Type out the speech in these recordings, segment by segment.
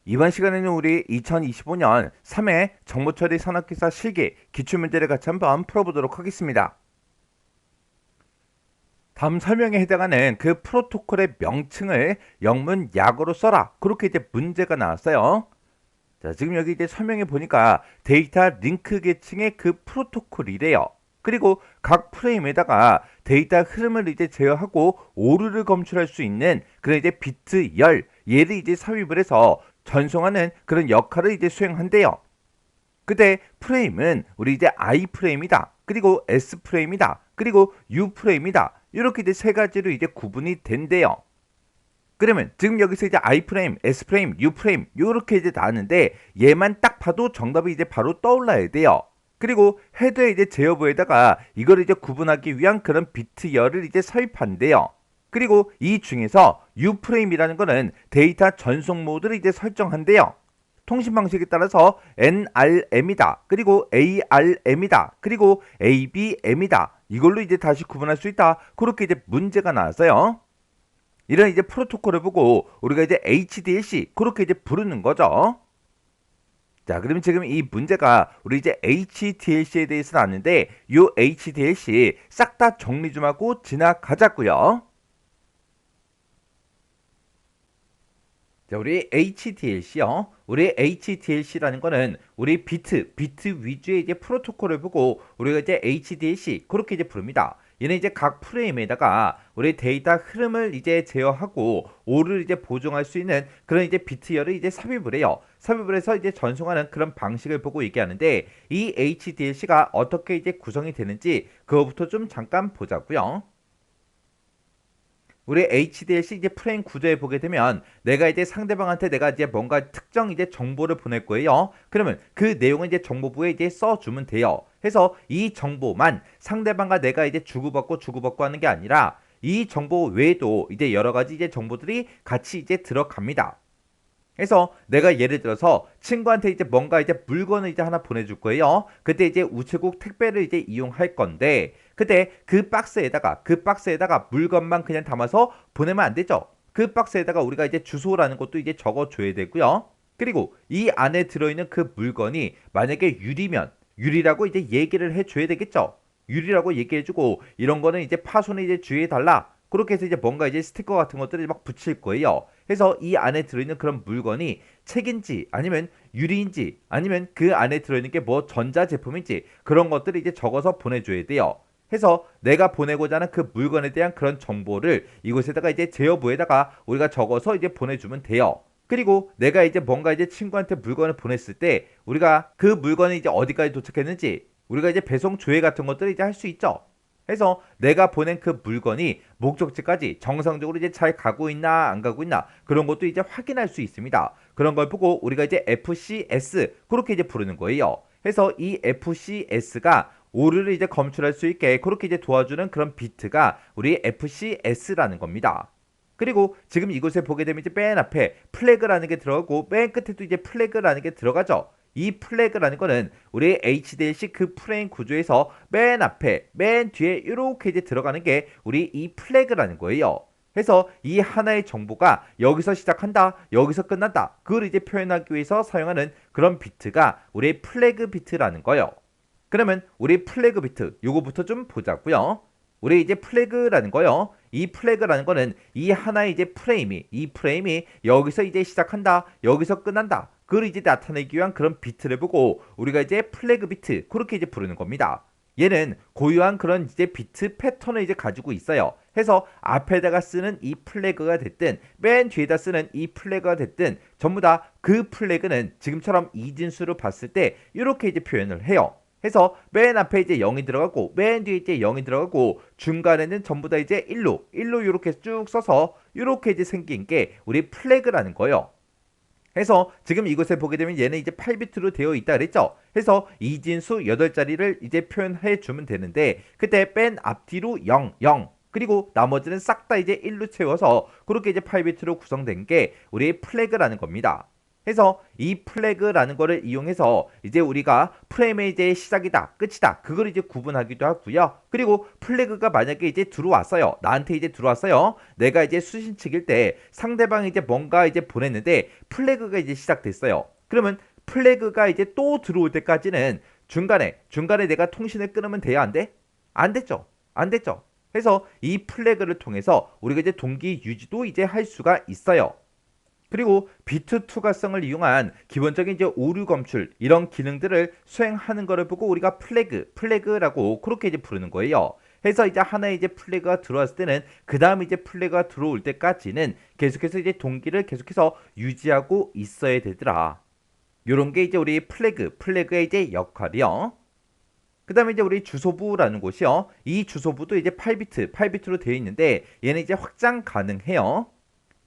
이번 시간에는 우리 2025년 3회 정보처리 산업기사 실기 기출문제를 같이 한번 풀어보도록 하겠습니다. 다음 설명에 해당하는 그 프로토콜의 명칭을 영문 약어로 써라. 그렇게 이제 문제가 나왔어요. 자, 지금 여기 이제 설명해 보니까 데이터 링크 계층의 그 프로토콜이래요. 그리고 각 프레임에다가 데이터 흐름을 이제 제어하고 오류를 검출할 수 있는 그런 이제 비트 열 얘를 이제 삽입을 해서 전송하는 그런 역할을 이제 수행한대요. 그때 프레임은 우리 이제 I 프레임이다. 그리고 S 프레임이다. 그리고 U 프레임이다. 이렇게 이제 세 가지로 이제 구분이 된대요. 그러면 지금 여기서 이제 I 프레임, S 프레임, U 프레임 이렇게 이제 나왔는데 얘만 딱 봐도 정답이 이제 바로 떠올라야 돼요. 그리고 헤더의 이제 제어부에다가 이걸 이제 구분하기 위한 그런 비트열을 이제 삽입한대요. 그리고 이 중에서 U 프레임이라는 거는 데이터 전송 모드를 이제 설정한대요. 통신 방식에 따라서 NRM이다. 그리고 ARM이다. 그리고 ABM이다. 이걸로 이제 다시 구분할 수 있다. 그렇게 이제 문제가 나왔어요. 이런 이제 프로토콜을 보고 우리가 이제 HDLC 그렇게 이제 부르는 거죠. 자, 그러면 지금 이 문제가 우리 이제 HDLC에 대해서 나왔는데 이 HDLC 싹 다 정리 좀 하고 지나가자고요. 자, 우리 HDLC요. 우리 HDLC라는 거는 우리 비트 위주의 이제 프로토콜을 보고 우리가 이제 HDLC 그렇게 이제 부릅니다. 얘는 이제 각 프레임에다가 우리 데이터 흐름을 이제 제어하고 오를 이제 보정할 수 있는 그런 이제 비트열을 이제 삽입을 해요. 삽입을 해서 이제 전송하는 그런 방식을 보고 얘기하는데 이 HDLC가 어떻게 이제 구성이 되는지 그거부터 좀 잠깐 보자고요. 우리 HDLC 이제 프레임 구조에 보게 되면 내가 이제 상대방한테 내가 이제 뭔가 특정 이제 정보를 보낼 거예요. 그러면 그 내용을 이제 정보부에 이제 써주면 돼요. 해서 이 정보만 상대방과 내가 이제 주고받고 하는 게 아니라 이 정보 외에도 이제 여러 가지 이제 정보들이 같이 이제 들어갑니다. 그래서 내가 예를 들어서 친구한테 이제 뭔가 이제 물건을 이제 하나 보내줄 거예요. 그때 이제 우체국 택배를 이제 이용할 건데, 그때 그 박스에다가 물건만 그냥 담아서 보내면 안 되죠. 그 박스에다가 우리가 이제 주소라는 것도 이제 적어줘야 되고요. 그리고 이 안에 들어있는 그 물건이 만약에 유리면 유리라고 이제 얘기를 해줘야 되겠죠. 유리라고 얘기해주고 이런 거는 이제 파손에 이제 주의해달라. 그렇게 해서 이제 뭔가 이제 스티커 같은 것들을 막 붙일 거예요. 해서 이 안에 들어있는 그런 물건이 책인지 아니면 유리인지 아니면 그 안에 들어있는 게 뭐 전자제품인지 그런 것들을 이제 적어서 보내줘야 돼요. 해서 내가 보내고자 하는 그 물건에 대한 그런 정보를 이곳에다가 이제 제어부에다가 우리가 적어서 이제 보내주면 돼요. 그리고 내가 이제 뭔가 이제 친구한테 물건을 보냈을 때 우리가 그 물건이 이제 어디까지 도착했는지 우리가 이제 배송 조회 같은 것들을 이제 할 수 있죠. 해서 내가 보낸 그 물건이 목적지까지 정상적으로 이제 잘 가고 있나 안 가고 있나 그런 것도 이제 확인할 수 있습니다. 그런 걸 보고 우리가 이제 FCS 그렇게 이제 부르는 거예요. 해서 이 FCS가 오류를 이제 검출할 수 있게 그렇게 이제 도와주는 그런 비트가 우리 FCS라는 겁니다. 그리고 지금 이곳에 보게 되면 이제 맨 앞에 플래그라는 게 들어가고 맨 끝에도 이제 플래그라는 게 들어가죠. 이 플래그라는 거는 우리 HDLC 그 프레임 구조에서 맨 앞에 맨 뒤에 이렇게 이제 들어가는 게 우리 이 플래그라는 거예요. 해서 이 하나의 정보가 여기서 시작한다, 여기서 끝난다. 그걸 이제 표현하기 위해서 사용하는 그런 비트가 우리 플래그 비트라는 거예요. 그러면 우리 플래그 비트 요거부터 좀 보자고요. 우리 이제 플래그라는 거요. 이 플래그라는 거는 이 하나의 이제 이 프레임이 여기서 이제 시작한다, 여기서 끝난다. 그걸 이제 나타내기 위한 그런 비트를 보고 우리가 이제 플래그 비트 그렇게 이제 부르는 겁니다. 얘는 고유한 그런 이제 비트 패턴을 이제 가지고 있어요. 해서 앞에다가 쓰는 이 플래그가 됐든 맨 뒤에다 쓰는 이 플래그가 됐든 전부 다 그 플래그는 지금처럼 이진수로 봤을 때 이렇게 이제 표현을 해요. 해서 맨 앞에 이제 0이 들어가고 맨 뒤에 이제 0이 들어가고 중간에는 전부 다 이제 1로 이렇게 쭉 써서 이렇게 이제 생긴 게 우리 플래그라는 거예요. 해서 지금 이곳에 보게 되면 얘는 이제 8비트로 되어 있다 그랬죠. 해서 이진수 8자리를 이제 표현해 주면 되는데 그때 맨 앞뒤로 0, 0 그리고 나머지는 싹 다 이제 1로 채워서 그렇게 이제 8비트로 구성된 게 우리 플래그라는 겁니다. 해서 이 플래그라는 거를 이용해서 이제 우리가 프레임의 이제 시작이다, 끝이다, 그걸 이제 구분하기도 하고요. 그리고 플래그가 만약에 이제 들어왔어요. 나한테 이제 들어왔어요. 내가 이제 수신측일 때 상대방이 이제 뭔가 이제 보냈는데 플래그가 이제 시작됐어요. 그러면 플래그가 이제 또 들어올 때까지는 중간에 내가 통신을 끊으면 돼야 안 돼? 안 됐죠. 안 됐죠. 그래서 이 플래그를 통해서 우리가 이제 동기 유지도 이제 할 수가 있어요. 그리고 비트 투과성을 이용한 기본적인 이제 오류 검출 이런 기능들을 수행하는 것을 보고 우리가 플래그라고 그렇게 이제 부르는 거예요. 해서 이제 하나의 이제 플래그가 들어왔을 때는 그 다음 이제 플래그가 들어올 때까지는 계속해서 이제 동기를 계속해서 유지하고 있어야 되더라. 요런 게 이제 우리 플래그의 이제 역할이요. 그 다음에 이제 우리 주소부라는 곳이요. 이 주소부도 이제 8비트로 되어 있는데 얘는 이제 확장 가능해요.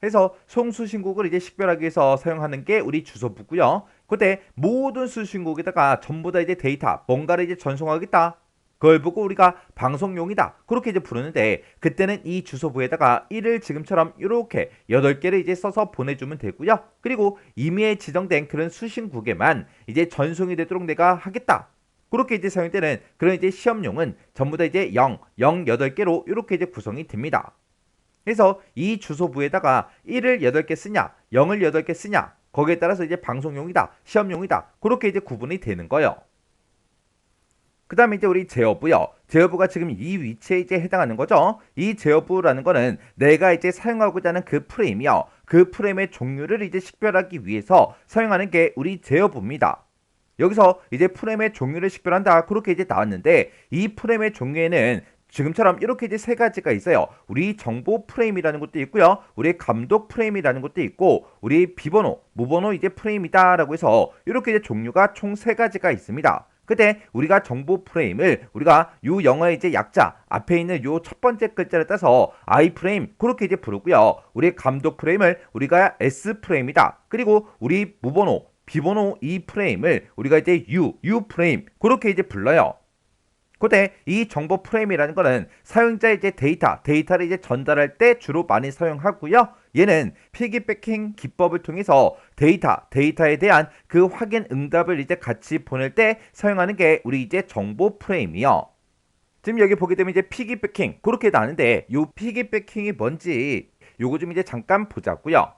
해서 송수신국을 이제 식별하기 위해서 사용하는 게 우리 주소부고요. 그때 모든 수신국에다가 전부 다 이제 데이터 뭔가를 이제 전송하겠다. 그걸 보고 우리가 방송용이다. 그렇게 이제 부르는데 그때는 이 주소부에다가 1을 지금처럼 이렇게 8개를 이제 써서 보내주면 되고요. 그리고 이미 지정된 그런 수신국에만 이제 전송이 되도록 내가 하겠다. 그렇게 이제 사용되는 그런 이제 시험용은 전부 다 이제 8개로 이렇게 이제 구성이 됩니다. 그래서 이 주소부에다가 1을 8개 쓰냐, 0을 8개 쓰냐, 거기에 따라서 이제 방송용이다, 시험용이다, 그렇게 이제 구분이 되는 거예요. 그 다음에 이제 우리 제어부요. 제어부가 지금 이 위치에 이제 해당하는 거죠. 이 제어부라는 거는 내가 이제 사용하고자 하는 그 프레임이요. 그 프레임의 종류를 이제 식별하기 위해서 사용하는 게 우리 제어부입니다. 여기서 이제 프레임의 종류를 식별한다. 그렇게 이제 나왔는데 이 프레임의 종류에는 지금처럼 이렇게 이제 세 가지가 있어요. 우리 정보 프레임이라는 것도 있고요. 우리 감독 프레임이라는 것도 있고, 우리 비번호, 무번호 이제 프레임이다라고 해서 이렇게 이제 종류가 총 세 가지가 있습니다. 그때 우리가 정보 프레임을 우리가 요 영어의 이제 약자 앞에 있는 요 첫 번째 글자를 따서 I 프레임 그렇게 이제 부르고요. 우리 감독 프레임을 우리가 S 프레임이다. 그리고 우리 무번호, 비번호 이 프레임을 우리가 이제 U 프레임 그렇게 이제 불러요. 그때 이 정보 프레임이라는 거는 사용자의 이제 데이터를 이제 전달할 때 주로 많이 사용하고요. 얘는 피기백킹 기법을 통해서 데이터에 대한 그 확인 응답을 이제 같이 보낼 때 사용하는 게 우리 이제 정보 프레임이요. 지금 여기 보게 되면 이제 피기백킹 그렇게 나는데 요 피기백킹이 뭔지 요거 좀 이제 잠깐 보자고요.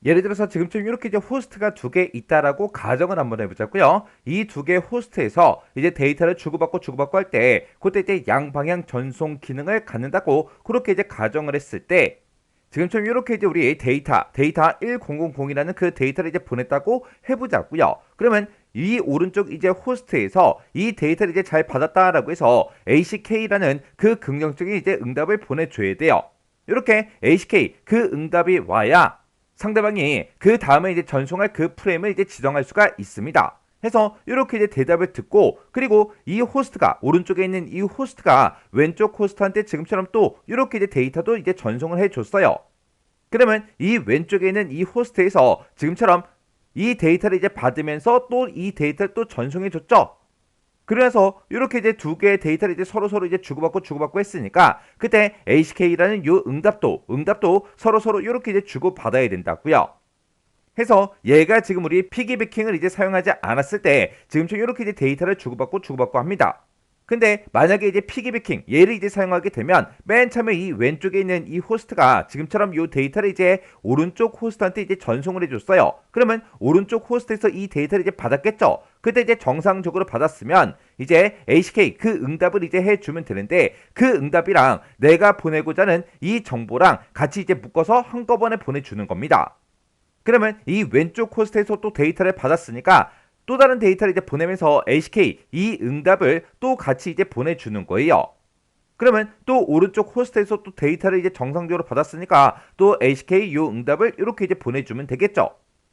예를 들어서 지금처럼 이렇게 이제 호스트가 2개 있다라고 가정을 한번 해보자고요. 이 2개 호스트에서 이제 데이터를 주고받고 할 때 그때 이제 양방향 전송 기능을 갖는다고 그렇게 이제 가정을 했을 때 지금처럼 이렇게 이제 우리 데이터 1000이라는 그 데이터를 이제 보냈다고 해보자고요. 그러면 이 오른쪽 이제 호스트에서 이 데이터를 이제 잘 받았다라고 해서 ACK라는 그 긍정적인 이제 응답을 보내줘야 돼요. 이렇게 ACK 그 응답이 와야 상대방이 그 다음에 이제 전송할 그 프레임을 이제 지정할 수가 있습니다. 해서 이렇게 이제 대답을 듣고 그리고 이 호스트가 오른쪽에 있는 이 호스트가 왼쪽 호스트한테 지금처럼 또 이렇게 이제 데이터도 이제 전송을 해줬어요. 그러면 이 왼쪽에 있는 이 호스트에서 지금처럼 이 데이터를 이제 받으면서 또 이 데이터를 또 전송해줬죠. 그래서 이렇게 이제 2개의 데이터를 이제 서로 이제 주고받고 했으니까 그때 ACK라는 요 응답도 서로 이렇게 이제 주고받아야 된다고요. 해서 얘가 지금 우리 피기백킹을 이제 사용하지 않았을 때 지금처럼 이렇게 이제 데이터를 주고받고 합니다. 근데 만약에 이제 피기백킹 얘를 이제 사용하게 되면 맨 처음에 이 왼쪽에 있는 이 호스트가 지금처럼 이 데이터를 이제 오른쪽 호스트한테 이제 전송을 해줬어요. 그러면 오른쪽 호스트에서 이 데이터를 이제 받았겠죠. 그때 이제 정상적으로 받았으면 이제 ACK 그 응답을 이제 해주면 되는데 그 응답이랑 내가 보내고자 하는 이 정보랑 같이 이제 묶어서 한꺼번에 보내주는 겁니다. 그러면 이 왼쪽 호스트에서 또 데이터를 받았으니까 또 다른 데이터를 이제 보내면서 ACK 이 응답을 또 같이 이제 보내주는 거예요. 그러면 또 오른쪽 호스트에서 또 데이터를 이제 정상적으로 받았으니까 또 ACK 이 응답을 이렇게 이제 보내주면 되겠죠.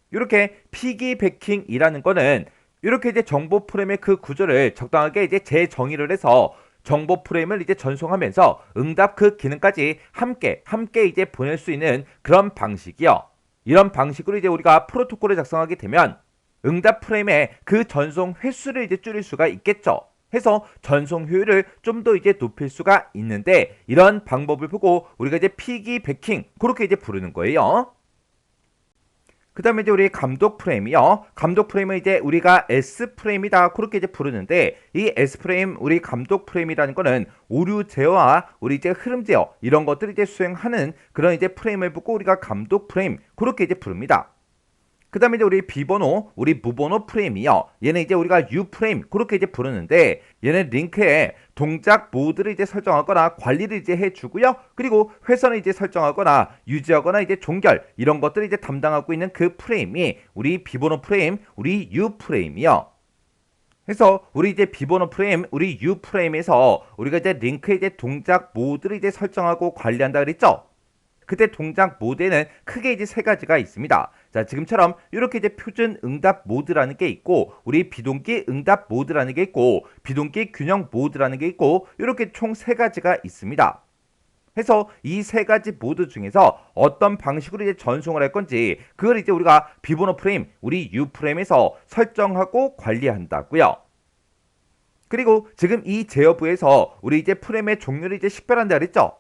이렇게 피기백킹이라는 거는 이렇게 이제 정보 프레임의 그 구조를 적당하게 이제 재정의를 해서 정보 프레임을 이제 전송하면서 응답 그 기능까지 함께 이제 보낼 수 있는 그런 방식이요. 이런 방식으로 이제 우리가 프로토콜을 작성하게 되면 응답 프레임의 그 전송 횟수를 이제 줄일 수가 있겠죠. 해서 전송 효율을 좀 더 이제 높일 수가 있는데 이런 방법을 보고 우리가 이제 피기백킹 그렇게 이제 부르는 거예요. 그 다음에 이제 우리 감독 프레임이요. 감독 프레임은 이제 우리가 S 프레임이다. 그렇게 이제 부르는데, 이 S 프레임, 우리 감독 프레임이라는 거는 오류 제어와 우리 이제 흐름 제어, 이런 것들을 이제 수행하는 그런 이제 프레임을 보고 우리가 감독 프레임, 그렇게 이제 부릅니다. 그 다음에 이제 우리 비번호, 우리 무번호 프레임이요. 얘는 이제 우리가 U 프레임, 그렇게 이제 부르는데, 얘는 링크에 동작 모드를 이제 설정하거나 관리를 이제 해주고요. 그리고 회선을 이제 설정하거나 유지하거나 이제 종결, 이런 것들을 이제 담당하고 있는 그 프레임이 우리 비번호 프레임, 우리 U 프레임이요. 그래서 우리 이제 비번호 프레임, 우리 U 프레임에서 우리가 이제 링크에 이제 동작 모드를 이제 설정하고 관리한다 그랬죠? 그때 동작 모드에는 크게 이제 세 가지가 있습니다. 자, 지금처럼 이렇게 이제 표준 응답 모드라는 게 있고, 우리 비동기 응답 모드라는 게 있고, 비동기 균형 모드라는 게 있고, 이렇게 총 세 가지가 있습니다. 해서 이 세 가지 모드 중에서 어떤 방식으로 이제 전송을 할 건지, 그걸 이제 우리가 비번호 프레임, 우리 U 프레임에서 설정하고 관리한다고요. 그리고 지금 이 제어부에서 우리 이제 프레임의 종류를 이제 식별한다 그랬죠?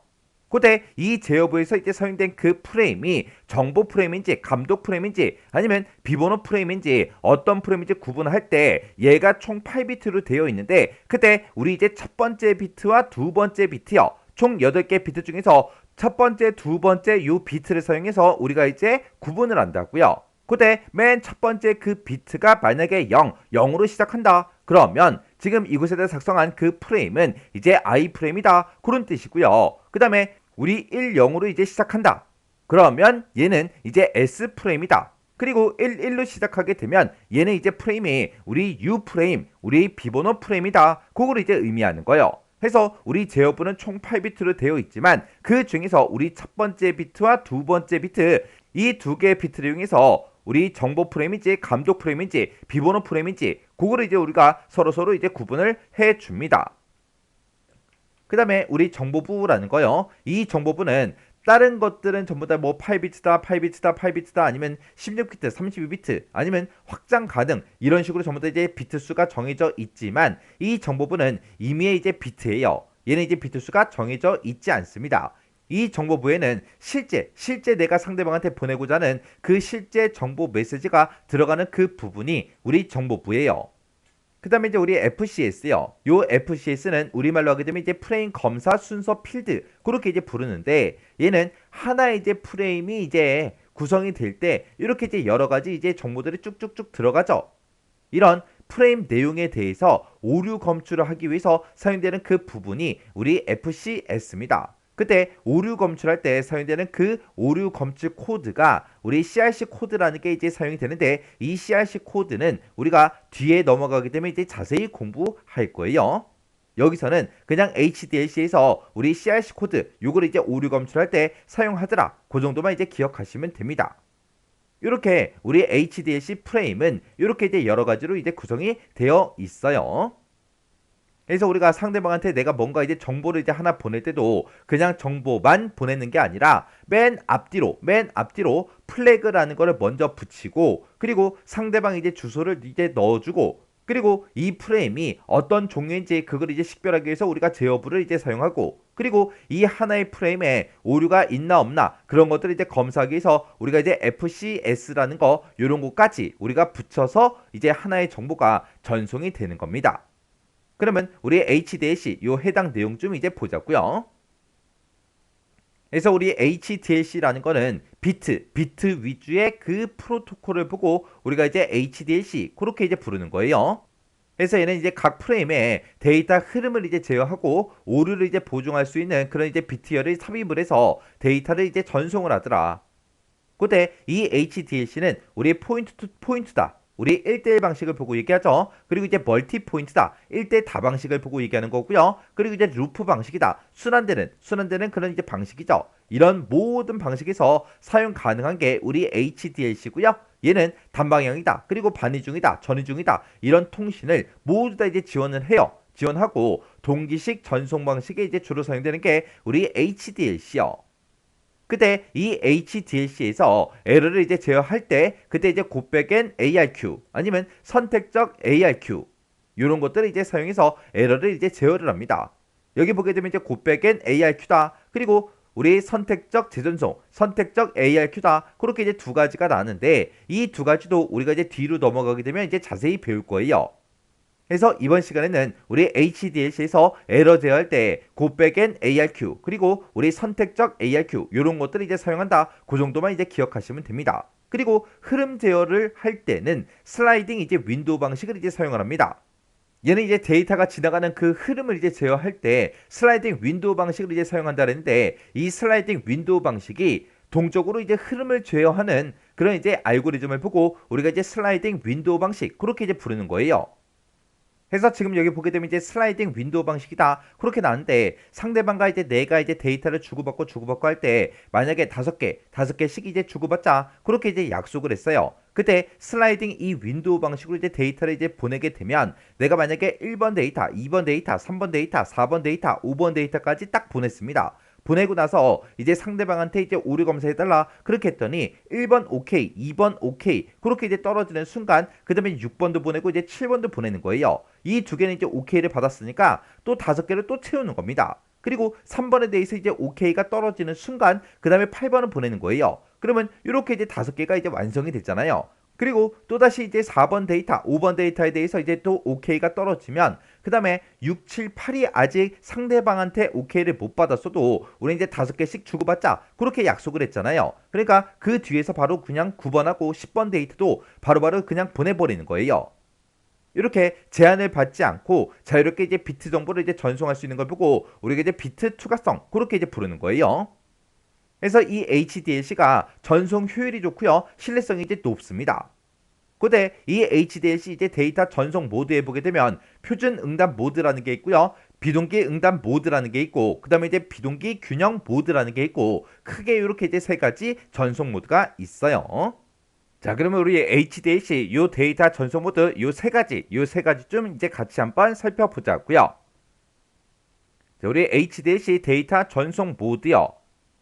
그때 이 제어부에서 이제 사용된 그 프레임이 정보 프레임인지 감독 프레임인지 아니면 비번호 프레임인지 어떤 프레임인지 구분할 때 얘가 총 8비트로 되어 있는데, 그때 우리 이제 첫 번째 비트와 두 번째 비트요. 총 8개 비트 중에서 첫 번째, 두 번째 요 비트를 사용해서 우리가 이제 구분을 한다고요. 그때 맨 첫 번째 그 비트가 만약에 0으로 시작한다. 그러면 지금 이곳에다 작성한 그 프레임은 이제 I 프레임이다. 그런 뜻이고요. 그 다음에 우리 10으로 이제 시작한다. 그러면 얘는 이제 S 프레임이다. 그리고 11로 시작하게 되면 얘는 이제 프레임이 우리 U 프레임, 우리 비번호 프레임이다. 그걸 이제 의미하는 거예요. 해서 우리 제어부는 총 8비트로 되어 있지만 그 중에서 우리 첫 번째 비트와 두 번째 비트, 이 두 개의 비트를 이용해서 우리 정보 프레임인지 감독 프레임인지 비번호 프레임인지 그거를 이제 우리가 서로 이제 구분을 해 줍니다. 그 다음에 우리 정보부라는 거요. 이 정보부는 다른 것들은 전부 다 뭐 8비트다 아니면 16비트, 32비트 아니면 확장 가능 이런 식으로 전부 다 이제 비트 수가 정해져 있지만, 이 정보부는 이미의 이제 비트예요. 얘는 이제 비트 수가 정해져 있지 않습니다. 이 정보부에는 실제 내가 상대방한테 보내고자 하는 그 실제 정보 메시지가 들어가는 그 부분이 우리 정보부예요. 그 다음에 이제 우리 FCS요. 요 FCS는 우리말로 하게 되면 이제 프레임 검사 순서 필드, 그렇게 이제 부르는데, 얘는 하나의 이제 프레임이 이제 구성이 될 때 이렇게 이제 여러 가지 이제 정보들이 쭉쭉쭉 들어가죠. 이런 프레임 내용에 대해서 오류 검출을 하기 위해서 사용되는 그 부분이 우리 FCS입니다. 그때 오류 검출할 때 사용되는 그 오류 검출 코드가 우리 CRC 코드라는 게 이제 사용이 되는데, 이 CRC 코드는 우리가 뒤에 넘어가게 되면 이제 자세히 공부할 거예요. 여기서는 그냥 HDLC에서 우리 CRC 코드 요걸 이제 오류 검출할 때 사용하더라, 그 정도만 이제 기억하시면 됩니다. 이렇게 우리 HDLC 프레임은 이렇게 이제 여러 가지로 이제 구성이 되어 있어요. 그래서 우리가 상대방한테 내가 뭔가 이제 정보를 이제 하나 보낼 때도 그냥 정보만 보내는 게 아니라 맨 앞뒤로 플래그라는 거를 먼저 붙이고, 그리고 상대방 이제 주소를 이제 넣어주고, 그리고 이 프레임이 어떤 종류인지 그걸 이제 식별하기 위해서 우리가 제어부를 이제 사용하고, 그리고 이 하나의 프레임에 오류가 있나 없나 그런 것들을 이제 검사하기 위해서 우리가 이제 FCS라는 거 요런 것까지 우리가 붙여서 이제 하나의 정보가 전송이 되는 겁니다. 그러면 우리 HDLC 요 해당 내용 좀 이제 보자고요. 그래서 우리 HDLC라는 거는 비트 위주의 그 프로토콜을 보고 우리가 이제 HDLC 그렇게 이제 부르는 거예요. 그래서 얘는 이제 각 프레임에 데이터 흐름을 이제 제어하고 오류를 이제 보정할 수 있는 그런 이제 비트열을 삽입을 해서 데이터를 이제 전송을 하더라. 그때 이 HDLC는 우리 포인트 투 포인트다. 우리 1대1 방식을 보고 얘기하죠. 그리고 이제 멀티 포인트다. 1대 다 방식을 보고 얘기하는 거고요. 그리고 이제 루프 방식이다. 순환되는 그런 이제 방식이죠. 이런 모든 방식에서 사용 가능한 게 우리 HDLC고요. 얘는 단방향이다. 그리고 반이중이다. 전이중이다. 이런 통신을 모두 다 이제 지원을 해요. 지원하고 동기식 전송 방식에 이제 주로 사용되는 게 우리 HDLC요. 그때 이 HDLC에서 에러를 이제 제어할 때 그때 이제 곱백엔 ARQ 아니면 선택적 ARQ 이런 것들을 이제 사용해서 에러를 이제 제어를 합니다. 여기 보게 되면 이제 곱백엔 ARQ다. 그리고 우리 선택적 재전송, 선택적 ARQ다. 그렇게 이제 두 가지가 나는데 이 두 가지도 우리가 이제 뒤로 넘어가게 되면 이제 자세히 배울 거예요. 그래서 이번 시간에는 우리 HDLC에서 에러 제어할 때 곱백엔 ARQ 그리고 우리 선택적 ARQ 이런 것들을 이제 사용한다. 그 정도만 이제 기억하시면 됩니다. 그리고 흐름 제어를 할 때는 슬라이딩 이제 윈도우 방식을 이제 사용을 합니다. 얘는 이제 데이터가 지나가는 그 흐름을 이제 제어할 때 슬라이딩 윈도우 방식을 이제 사용한다 그랬는데 이 슬라이딩 윈도우 방식이 동적으로 이제 흐름을 제어하는 그런 이제 알고리즘을 보고 우리가 이제 슬라이딩 윈도우 방식 그렇게 이제 부르는 거예요. 그래서 지금 여기 보게 되면 이제 슬라이딩 윈도우 방식이다. 그렇게 나왔는데 상대방과 이제 내가 이제 데이터를 주고받고 할 때 만약에 다섯 개씩 이제 주고받자. 그렇게 이제 약속을 했어요. 그때 슬라이딩 이 윈도우 방식으로 이제 데이터를 이제 보내게 되면 내가 만약에 1번 데이터, 2번 데이터, 3번 데이터, 4번 데이터, 5번 데이터까지 딱 보냈습니다. 보내고 나서 이제 상대방한테 이제 오류 검사해달라 그렇게 했더니 1번 오케이 2번 오케이 그렇게 이제 떨어지는 순간 그 다음에 6번도 보내고 이제 7번도 보내는 거예요. 이 두 개는 이제 오케이를 받았으니까 또 5개를 또 채우는 겁니다. 그리고 3번에 대해서 이제 오케이가 떨어지는 순간 그 다음에 8번은 보내는 거예요. 그러면 이렇게 이제 5개가 이제 완성이 됐잖아요. 그리고 또다시 이제 4번 데이터, 5번 데이터에 대해서 이제 또 오케이가 떨어지면 그 다음에 6, 7, 8이 아직 상대방한테 오케이를 못 받았어도 우리 이제 5개씩 주고받자 그렇게 약속을 했잖아요. 그러니까 그 뒤에서 바로 그냥 9번하고 10번 데이터도 바로바로 그냥 보내버리는 거예요. 이렇게 제한을 받지 않고 자유롭게 이제 비트 정보를 이제 전송할 수 있는 걸 보고 우리가 이제 비트 추가성 그렇게 이제 부르는 거예요. 그래서 이 HDLC가 전송 효율이 좋고요. 신뢰성이 이제 높습니다. 그런데 이 HDLC 이제 데이터 전송 모드에 보게 되면 표준 응답 모드라는 게 있고요. 비동기 응답 모드라는 게 있고 그 다음에 이제 비동기 균형 모드라는 게 있고 크게 이렇게 이제 세 가지 전송 모드가 있어요. 자, 그러면 우리 HDLC 요 데이터 전송 모드 요 세 가지 좀 이제 같이 한번 살펴보자고요. 자, 우리 HDLC 데이터 전송 모드요.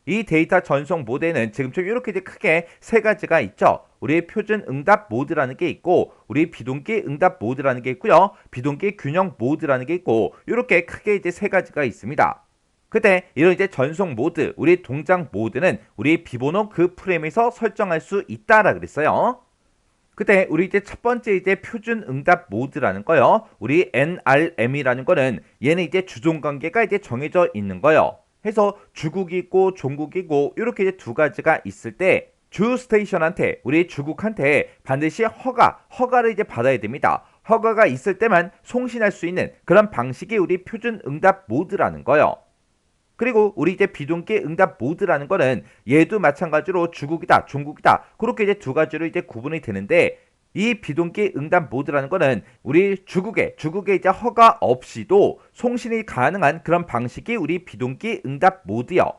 이 데이터 전송 모드에는 지금처럼 이렇게 이제 크게 세 가지가 있죠. 우리 표준 응답 모드라는 게 있고 우리 비동기 응답 모드라는 게 있고요. 비동기 균형 모드라는 게 있고 이렇게 크게 이제 세 가지가 있습니다. 그때 이런 이제 전송 모드, 우리 동작 모드는 우리 비번호 그 프레임에서 설정할 수 있다라 그랬어요. 그때 우리 이제 첫 번째 이제 표준 응답 모드라는 거요. 우리 NRM이라는 거는 얘는 이제 주종 관계가 이제 정해져 있는 거요. 해서 주국이 있고 종국이 있고 이렇게 이제 두 가지가 있을 때 주 스테이션한테 우리 주국한테 반드시 허가를 이제 받아야 됩니다. 허가가 있을 때만 송신할 수 있는 그런 방식이 우리 표준 응답 모드라는 거요. 그리고 우리 이제 비동기 응답 모드라는 거는 얘도 마찬가지로 주국이다, 종국이다 그렇게 이제 두 가지로 이제 구분이 되는데 이 비동기 응답 모드라는 거는 우리 주국에 이제 허가 없이도 송신이 가능한 그런 방식이 우리 비동기 응답 모드요.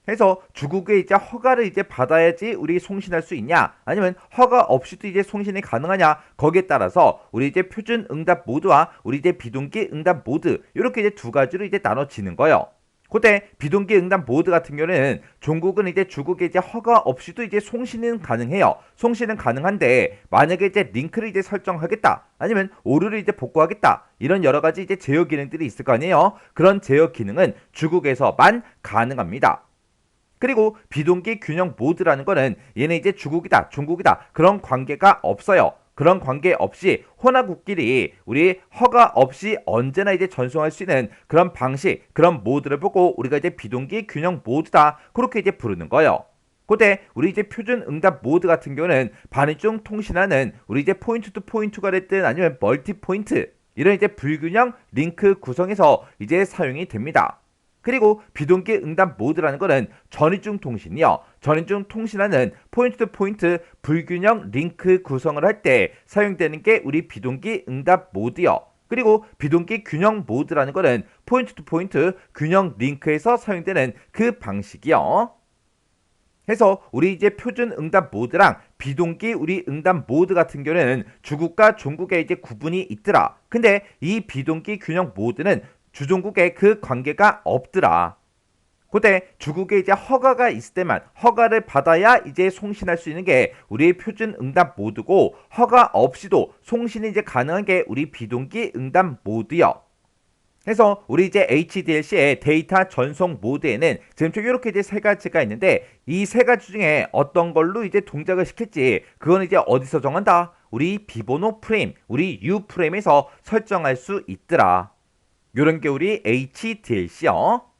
해서 주국에 이제 허가를 이제 받아야지 우리 송신할 수 있냐 아니면 허가 없이도 이제 송신이 가능하냐 거기에 따라서 우리 이제 표준 응답 모드와 우리 이제 비동기 응답 모드 이렇게 이제 두 가지로 이제 나눠지는 거예요. 그때 비동기 응답 모드 같은 경우는 종국은 이제 주국에 이제 허가 없이도 이제 송신은 가능해요. 송신은 가능한데 만약에 이제 링크를 이제 설정하겠다 아니면 오류를 이제 복구하겠다 이런 여러 가지 이제 제어 기능들이 있을 거 아니에요. 그런 제어 기능은 주국에서만 가능합니다. 그리고 비동기 균형 모드라는 거는 얘는 이제 주국이다, 종국이다 그런 관계가 없어요. 그런 관계 없이 혼합국끼리 우리 허가 없이 언제나 이제 전송할 수 있는 그런 방식, 그런 모드를 보고 우리가 이제 비동기 균형 모드다 그렇게 이제 부르는 거예요. 그때 우리 이제 표준 응답 모드 같은 경우는 반이중 통신하는 우리 이제 포인트 투 포인트가 됐든 아니면 멀티 포인트 이런 이제 불균형 링크 구성에서 이제 사용이 됩니다. 그리고 비동기 응답 모드라는 거는 전이중 통신이요. 전이중 통신하는 포인트 투 포인트 불균형 링크 구성을 할 때 사용되는 게 우리 비동기 응답 모드요. 그리고 비동기 균형 모드라는 거는 포인트 투 포인트 균형 링크에서 사용되는 그 방식이요. 해서 우리 이제 표준 응답 모드랑 비동기 우리 응답 모드 같은 경우에는 주국과 종국에 이제 구분이 있더라. 근데 이 비동기 균형 모드는 주종국에 그 관계가 없더라. 그때 주국에 이제 허가가 있을 때만 허가를 받아야 이제 송신할 수 있는 게 우리 표준 응답 모드고 허가 없이도 송신이 이제 가능한 게 우리 비동기 응답 모드요. 해서 우리 이제 HDLC의 데이터 전송 모드에는 지금 총 이렇게 이제 세 가지가 있는데 이 세 가지 중에 어떤 걸로 이제 동작을 시킬지 그건 이제 어디서 정한다? 우리 비번호 프레임, 우리 U 프레임에서 설정할 수 있더라. 요런 게 우리 HDLC요.